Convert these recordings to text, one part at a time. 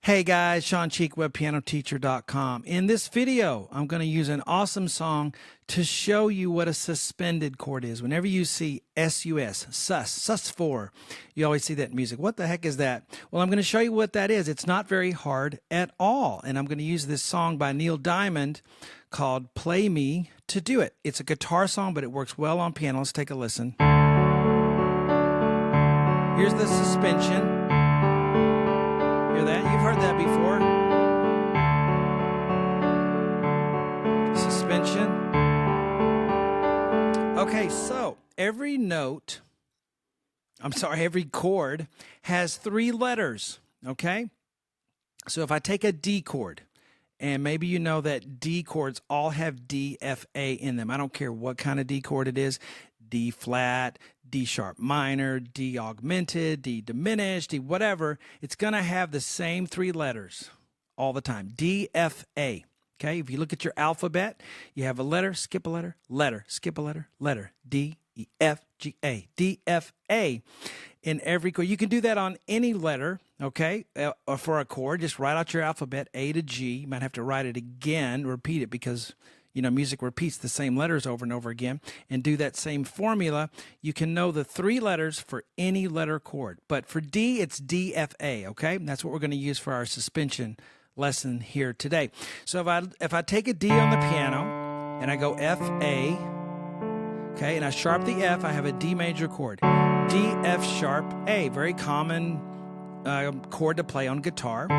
Hey guys, Shawn, webpianoteacher.com. In this video, I'm going to use an awesome song to show you what a suspended chord is. Whenever you see S-U-S, Sus4, you always see that in music. What the heck is that? Well, I'm going to show you what that is. It's not very hard at all. And I'm going to use this song by Neil Diamond called Play Me to do it. It's a guitar song, but it works well on piano. Let's take a listen. Here's the suspension. Hear that? You've heard that before. Suspension. Okay, so every chord has 3 letters, okay? So if I take a D chord, and maybe you know that D chords all have D, F, A in them. I don't care what kind of D chord it is. D flat, D sharp minor, D augmented, D diminished, D whatever. It's going to have the same 3 letters all the time. D, F, A. Okay, if you look at your alphabet, you have a letter, skip a letter, letter, skip a letter, letter. D, E, F, G, A. D, F, A in every chord. You can do that on any letter, okay, or for a chord. Just write out your alphabet, A to G. You might have to write it again, repeat it because you know, music repeats the same letters over and over again, and do that same formula. You can know the 3 letters for any letter chord. But for D, it's D, F, A, okay? And that's what we're going to use for our suspension lesson here today. So if I take a D on the piano, and I go F, A, okay, and I sharp the F, I have a D major chord. D, F sharp, A, very common chord to play on guitar.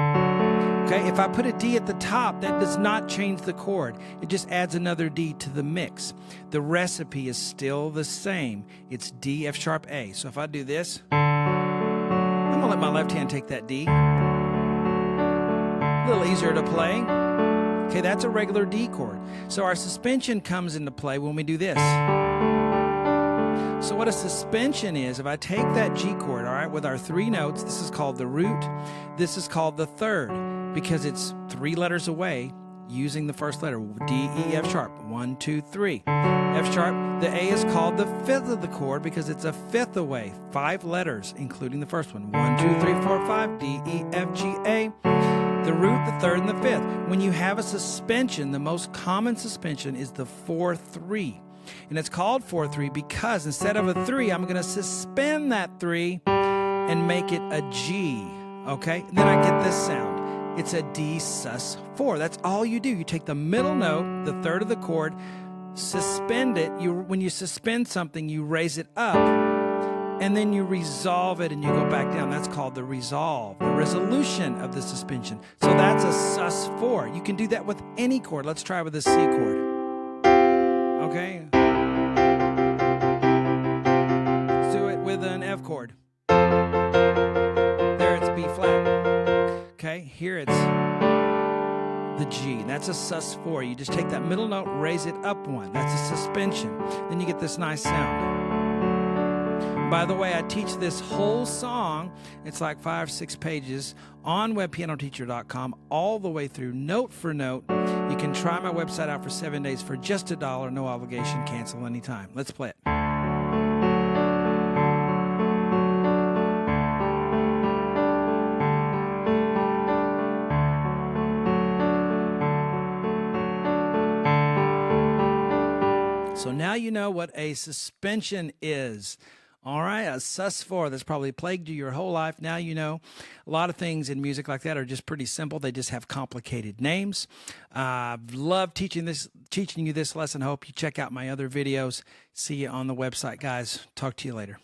Okay, if I put a D at the top, that does not change the chord. It just adds another D to the mix. The recipe is still the same. It's D, F sharp, A. So if I do this, I'm going to let my left hand take that D. A little easier to play. Okay, that's a regular D chord. So our suspension comes into play when we do this. So what a suspension is, if I take that G chord, all right, with our 3 notes, this is called the root, this is called the third, because it's 3 letters away using the first letter, D, E, F sharp, 1, 2, 3. F sharp, the A is called the 5th of the chord because it's a 5th away, 5 letters, including the first one, 1, 2, 3, 4, 5, D, E, F, G, A. The root, the third, and the 5th. When you have a suspension, the most common suspension is the 4-3. And it's called 4-3 because instead of a 3, I'm going to suspend that 3 and make it a G, okay? And then I get this sound. It's a D sus4. That's all you do. You take the middle note, the third of the chord, suspend it. When you suspend something, you raise it up, and then you resolve it and you go back down. That's called the resolve, the resolution of the suspension. So that's a sus4. You can do that with any chord. Let's try with the C chord. Okay. Let's do it with an F chord. There it's B flat. Okay, here it's the G. That's a sus4. You just take that middle note, raise it up 1. That's a suspension. Then you get this nice sound. By the way, I teach this whole song, it's like 5 or 6 pages, on webpianoteacher.com, all the way through, note for note. You can try my website out for 7 days for just $1, no obligation, cancel anytime. Let's play it. So now you know what a suspension is. All right, a sus4 that's probably plagued you your whole life. Now you know. A lot of things in music like that are just pretty simple. They just have complicated names. I've loved teaching you this lesson. I hope you check out my other videos. See you on the website, guys. Talk to you later.